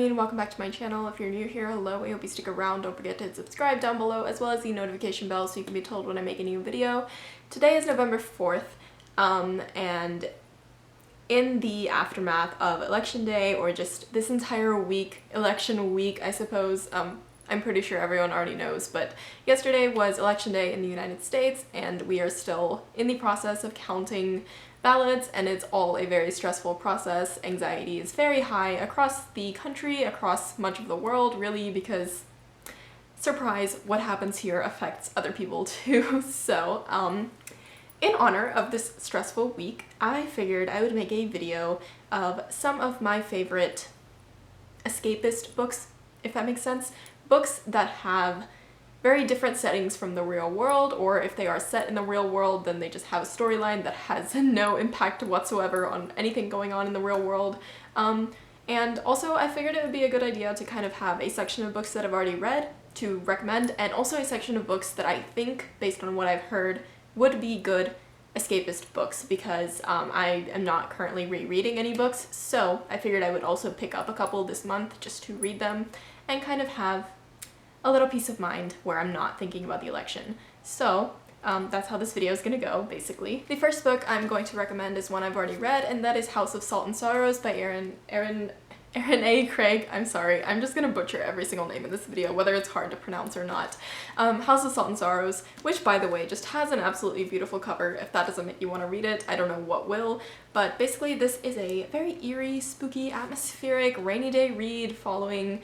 Armin, welcome back to my channel. If you're new here, hello, I hope you stick around. Don't forget to hit subscribe down below, as well as the notification bell so you can be told when I make a new video. Today is November 4th, and in the aftermath of election day, or just this entire week, election week, I suppose, I'm pretty sure everyone already knows, but yesterday was election day in the United States, and we are still in the process of counting ballots, and it's all a very stressful process. Anxiety is very high across the country, across much of the world, really, because, surprise, what happens here affects other people too. So, in honor of this stressful week, I figured I would make a video of some of my favorite escapist books, if that makes sense. Books that have very different settings from the real world, or if they are set in the real world, then they just have a storyline that has no impact whatsoever on anything going on in the real world. And also I figured it would be a good idea to kind of have a section of books that I've already read to recommend, and also a section of books that I think, based on what I've heard, would be good escapist books, because I am not currently rereading any books, so I figured I would also pick up a couple this month just to read them and kind of have a little peace of mind where I'm not thinking about the election. So that's how this video is gonna go, basically. The first book I'm going to recommend is one I've already read, and that is House of Salt and Sorrows by Aaron A. Craig. I'm sorry, I'm just gonna butcher every single name in this video, whether it's hard to pronounce or not. House of Salt and Sorrows, which, by the way, just has an absolutely beautiful cover. If that doesn't make you want to read it, I don't know what will. But basically this is a very eerie, spooky, atmospheric, rainy day read following,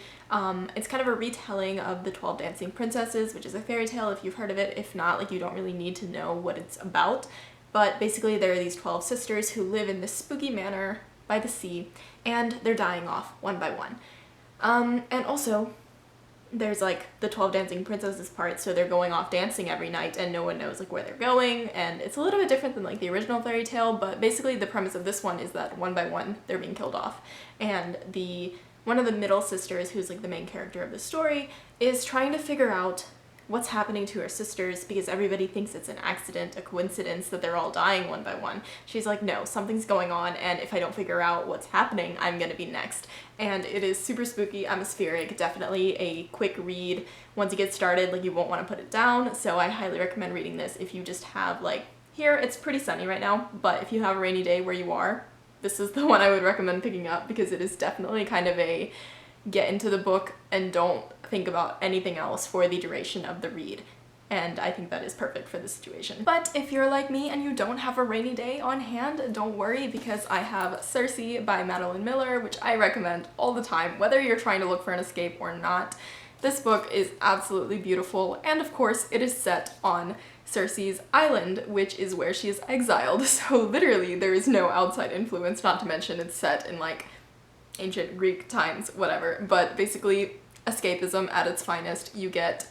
it's kind of a retelling of The 12 Dancing Princesses, which is a fairy tale if you've heard of it. If not, like, you don't really need to know what it's about. But basically there are these 12 sisters who live in this spooky manor by the sea, and they're dying off one by one. And also, there's like the 12 Dancing Princesses part, so they're going off dancing every night and no one knows like where they're going, and it's a little bit different than like the original fairy tale, but basically the premise of this one is that one by one they're being killed off. And one of the middle sisters, who's like the main character of the story, is trying to figure out what's happening to her sisters, because everybody thinks it's an accident, a coincidence that they're all dying one by one. She's like, no, something's going on, and if I don't figure out what's happening, I'm gonna be next. And it is super spooky, atmospheric, definitely a quick read. Once you get started, like, you won't want to put it down, so I highly recommend reading this if you just have, like, here it's pretty sunny right now, but if you have a rainy day where you are, this is the one I would recommend picking up, because it is definitely kind of a get into the book and don't think about anything else for the duration of the read. And I think that is perfect for this situation. But if you're like me and you don't have a rainy day on hand, don't worry, because I have Cersei by Madeline Miller, which I recommend all the time, whether you're trying to look for an escape or not. This book is absolutely beautiful, and of course it is set on Cersei's island, which is where she is exiled, so literally there is no outside influence, not to mention it's set in like ancient Greek times, whatever. But basically escapism at its finest. You get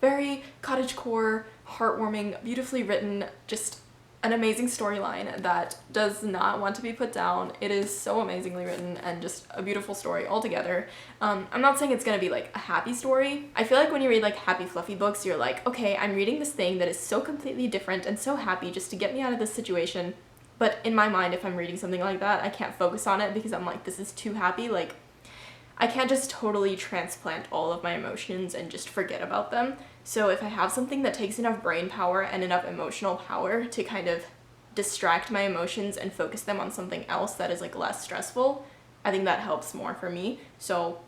very cottagecore, heartwarming, beautifully written, just an amazing storyline that does not want to be put down. It is so amazingly written and just a beautiful story altogether. I'm not saying it's gonna be like a happy story. I feel like when you read like happy fluffy books, you're like, okay, I'm reading this thing that is so completely different and so happy just to get me out of this situation. But in my mind, if I'm reading something like that, I can't focus on it because I'm like, this is too happy. Like, I can't just totally transplant all of my emotions and just forget about them. So if I have something that takes enough brain power and enough emotional power to kind of distract my emotions and focus them on something else that is like less stressful, I think that helps more for me. So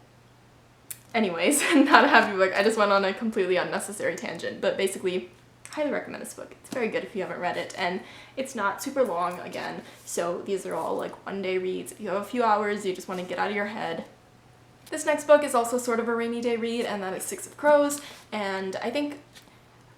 anyways, not a happy book. I just went on a completely unnecessary tangent, but basically, highly recommend this book. It's very good if you haven't read it, and it's not super long again, so these are all like one-day reads. If you have a few hours, you just want to get out of your head. This next book is also sort of a rainy day read, and that is Six of Crows, and I think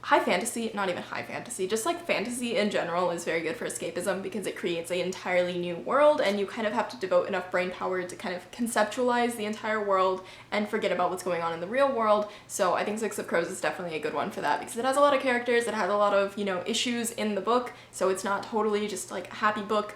high fantasy, not even high fantasy, just like fantasy in general is very good for escapism because it creates an entirely new world, and you kind of have to devote enough brain power to kind of conceptualize the entire world and forget about what's going on in the real world. So I think Six of Crows is definitely a good one for that, because it has a lot of characters, it has a lot of, you know, issues in the book, so it's not totally just like a happy book,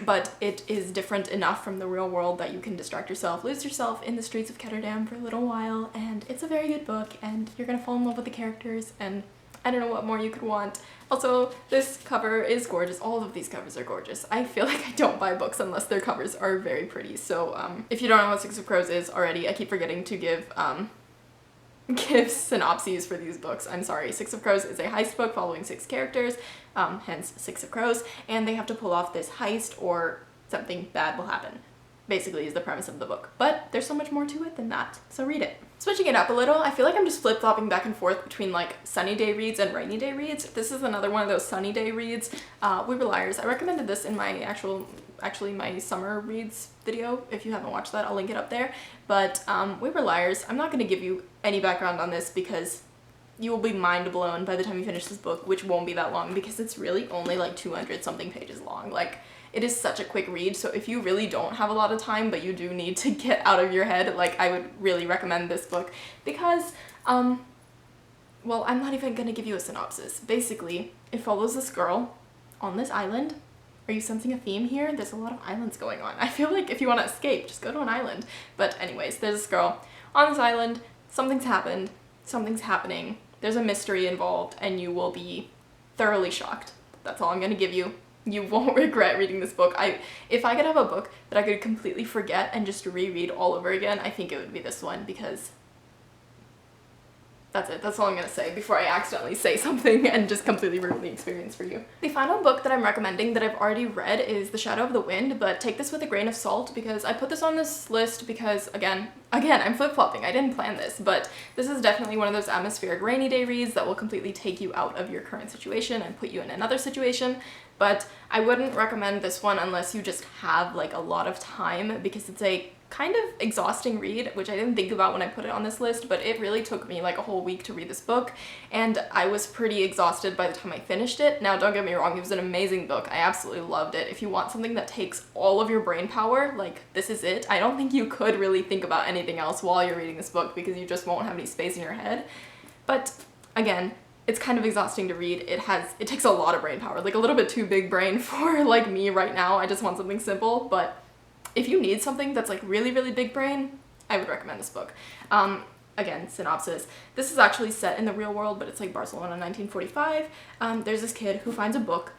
but it is different enough from the real world that you can distract yourself, lose yourself in the streets of Ketterdam for a little while, and it's a very good book, and you're gonna fall in love with the characters, and I don't know what more you could want. Also, this cover is gorgeous. All of these covers are gorgeous. I feel like I don't buy books unless their covers are very pretty. So if you don't know what Six of Crows is already, I keep forgetting to give synopses for these books. I'm sorry. Six of Crows is a heist book following 6 characters, hence Six of Crows, and they have to pull off this heist or something bad will happen. Basically is the premise of the book. But there's so much more to it than that, so read it. Switching it up a little, I feel like I'm just flip-flopping back and forth between like sunny day reads and rainy day reads. This is another one of those sunny day reads. We Were Liars. I recommended this in my actually my summer reads video. If you haven't watched that, I'll link it up there. But We Were Liars, I'm not going to give you any background on this because you will be mind blown by the time you finish this book, which won't be that long because it's really only like 200 something pages long. Like, it is such a quick read, so if you really don't have a lot of time but you do need to get out of your head, like, I would really recommend this book because, well, I'm not even gonna give you a synopsis. Basically, it follows this girl on this island. Are you sensing a theme here? There's a lot of islands going on. I feel like if you want to escape, just go to an island. But anyways, there's this girl on this island, something's happened, something's happening, there's a mystery involved, and you will be thoroughly shocked. That's all I'm gonna give you. You won't regret reading this book. If I could have a book that I could completely forget and just reread all over again, I think it would be this one because that's it. That's all I'm gonna say before I accidentally say something and just completely ruin the experience for you. The final book that I'm recommending that I've already read is The Shadow of the Wind, but take this with a grain of salt because I put this on this list because, again, I'm flip-flopping. I didn't plan this, but this is definitely one of those atmospheric rainy day reads that will completely take you out of your current situation and put you in another situation. But I wouldn't recommend this one unless you just have like a lot of time because it's a kind of exhausting read, which I didn't think about when I put it on this list, but it really took me like a whole week to read this book, and I was pretty exhausted by the time I finished it. Now, don't get me wrong, it was an amazing book. I absolutely loved it. If you want something that takes all of your brain power, like, this is it. I don't think you could really think about anything else while you're reading this book because you just won't have any space in your head. But again, it's kind of exhausting to read. It takes a lot of brain power, like a little bit too big brain for like me right now. I just want something simple, but if you need something that's like really, really big brain, I would recommend this book. Again, synopsis. This is actually set in the real world, but it's like Barcelona 1945. There's this kid who finds a book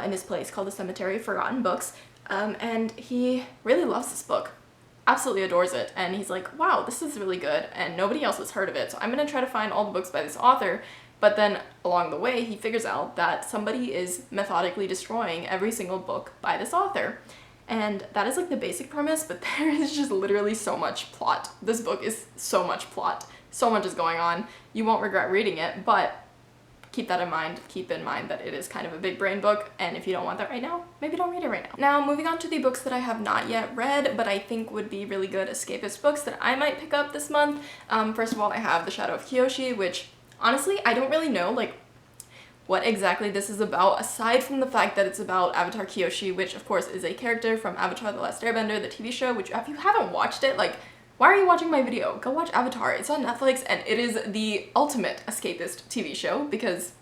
in this place called the Cemetery of Forgotten Books, and he really loves this book. Absolutely adores it, and he's like, wow, this is really good, and nobody else has heard of it, so I'm gonna try to find all the books by this author. But then along the way, he figures out that somebody is methodically destroying every single book by this author. And that is like the basic premise, but there is just literally so much plot. This book is so much plot. So much is going on. You won't regret reading it, but keep that in mind. Keep in mind that it is kind of a big brain book, and if you don't want that right now, maybe don't read it right now. Now, moving on to the books that I have not yet read, but I think would be really good escapist books that I might pick up this month. First of all, I have The Shadow of Kyoshi, which honestly, I don't really know, like, what exactly this is about, aside from the fact that it's about Avatar Kyoshi, which of course is a character from Avatar: The Last Airbender, the TV show, which if you haven't watched it, like, why are you watching my video? Go watch Avatar. It's on Netflix, and it is the ultimate escapist TV show, because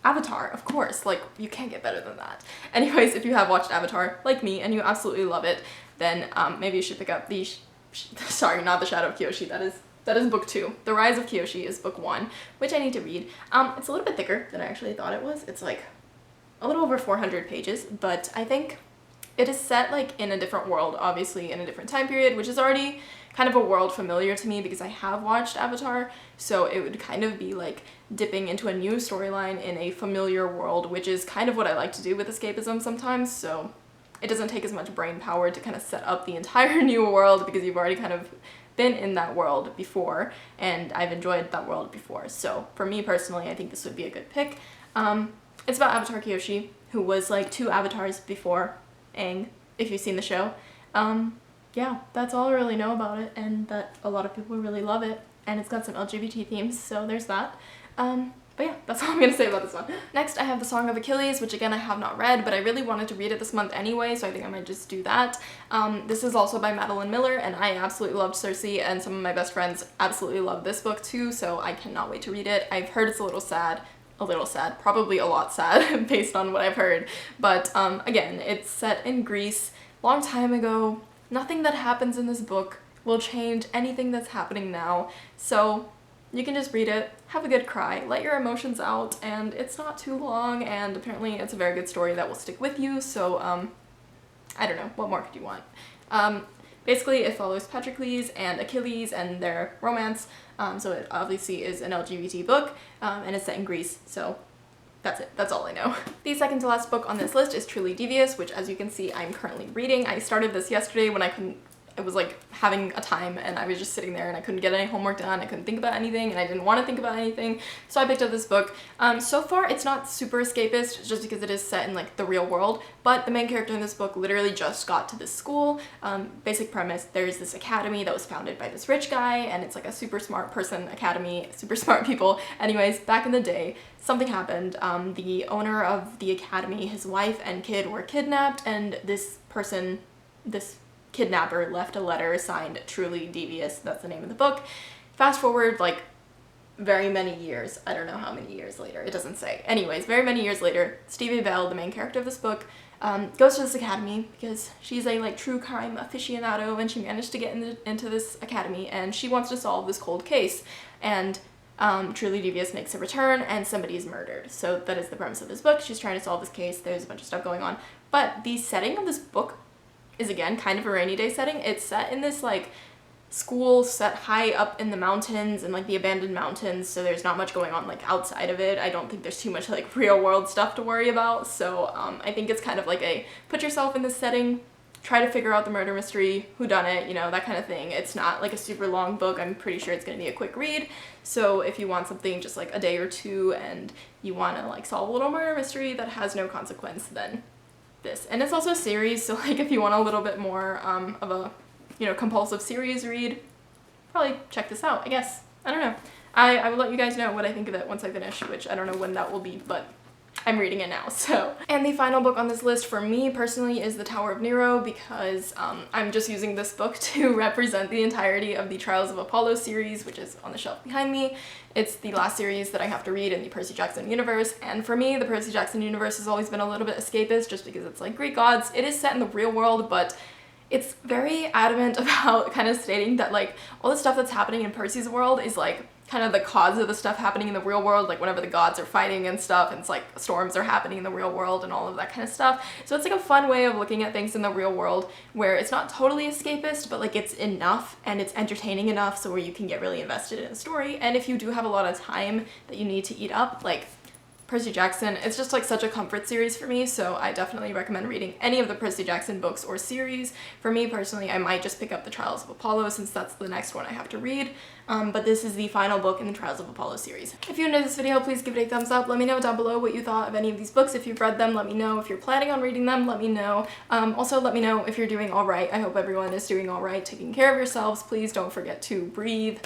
Avatar, of course, like, you can't get better than that. Anyways, if you have watched Avatar, like me, and you absolutely love it, then maybe you should pick up the, sorry, not The Shadow of Kyoshi, that is book 2. The Rise of Kyoshi is book 1, which I need to read. It's a little bit thicker than I actually thought it was. It's like a little over 400 pages, but I think it is set like in a different world, obviously in a different time period, which is already kind of a world familiar to me because I have watched Avatar, so it would kind of be like dipping into a new storyline in a familiar world, which is kind of what I like to do with escapism sometimes, so it doesn't take as much brain power to kind of set up the entire new world because you've already kind of been in that world before, and I've enjoyed that world before. So for me personally, I think this would be a good pick. It's about Avatar Kyoshi, who was like 2 avatars before Aang, if you've seen the show. Yeah, that's all I really know about it, and that a lot of people really love it, and it's got some LGBT themes, so there's that. But yeah, that's all I'm gonna say about this one. Next, I have The Song of Achilles, which again, I have not read, but I really wanted to read it this month anyway, so I think I might just do that. This is also by Madeline Miller, and I absolutely loved Cersei, and some of my best friends absolutely love this book too, so I cannot wait to read it. I've heard it's a little sad, probably a lot sad based on what I've heard, but again, it's set in Greece, long time ago. Nothing that happens in this book will change anything that's happening now, so You can just read it, have a good cry, let your emotions out, and it's not too long, and apparently it's a very good story that will stick with you, so, I don't know, what more could you want? Basically, it follows Patroclus and Achilles and their romance, so it obviously is an LGBT book, and it's set in Greece, so that's it. That's all I know. The second to last book on this list is Truly Devious, which, as you can see, I'm currently reading. I started this yesterday when I was like having a time and I was just sitting there and I couldn't get any homework done, I couldn't think about anything, and I didn't want to think about anything, so I picked up this book. So far it's not super escapist just because it is set in like the real world, but the main character in this book literally just got to this school. Basic premise, there's this academy that was founded by this rich guy, and it's like a super smart person academy, super smart people. Anyways, back in the day, something happened. The owner of the academy, his wife and kid were kidnapped, and this kidnapper left a letter signed Truly Devious. That's the name of the book. Fast forward like very many years, I don't know how many years later, it doesn't say. Anyways, very many years later, Stevie Bell, the main character of this book, goes to this academy because she's a like true crime aficionado and she managed to get into this academy and she wants to solve this cold case, and Truly Devious makes a return and somebody is murdered. So that is the premise of this book. She's trying to solve this case, there's a bunch of stuff going on, but the setting of this book is again kind of a rainy day setting. It's set in this like school set high up in the mountains and like the abandoned mountains, so there's not much going on like outside of it. I don't think there's too much like real world stuff to worry about, so I think it's kind of like a put yourself in this setting, try to figure out the murder mystery, whodunit, you know, that kind of thing. It's not like a super long book. I'm pretty sure it's gonna be a quick read, so if you want something just like a day or two and you want to like solve a little murder mystery that has no consequence, then this. And it's also a series, so like if you want a little bit more of a, you know, compulsive series read, probably check this out, I guess. I don't know. I will let you guys know what I think of it once I finish, which I don't know when that will be, but I'm reading it now, so. And the final book on this list for me personally is The Tower of Nero, because I'm just using this book to represent the entirety of the Trials of Apollo series, which is on the shelf behind me. It's the last series that I have to read in the Percy Jackson universe, and for me, the Percy Jackson universe has always been a little bit escapist just because it's like Greek gods. It is set in the real world, but it's very adamant about kind of stating that like all the stuff that's happening in Percy's world is like kind of the cause of the stuff happening in the real world, like whenever the gods are fighting and stuff, and it's like storms are happening in the real world and all of that kind of stuff. So it's like a fun way of looking at things in the real world where it's not totally escapist, but like it's enough and it's entertaining enough so where you can get really invested in a story. And if you do have a lot of time that you need to eat up, like Percy Jackson, it's just like such a comfort series for me, so I definitely recommend reading any of the Percy Jackson books or series. For me personally, I might just pick up the Trials of Apollo since that's the next one I have to read, but this is the final book in the Trials of Apollo series. If you enjoyed this video, please give it a thumbs up. Let me know down below what you thought of any of these books. If you've read them, let me know. If you're planning on reading them, let me know. Also, let me know if you're doing all right. I hope everyone is doing all right, taking care of yourselves. Please don't forget to breathe.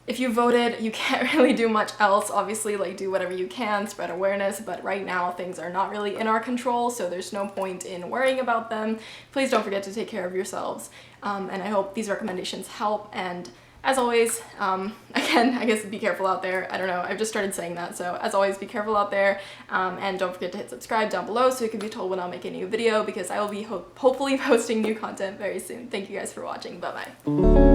If you voted, you can't really do much else. Obviously, like, do whatever you can, spread awareness, but right now things are not really in our control, so there's no point in worrying about them. Please don't forget to take care of yourselves, and I hope these recommendations help, and as always, again, I guess be careful out there. I don't know, I've just started saying that, so as always, be careful out there, and don't forget to hit subscribe down below so you can be told when I'll make a new video, because I will be hopefully posting new content very soon. Thank you guys for watching. Bye-bye.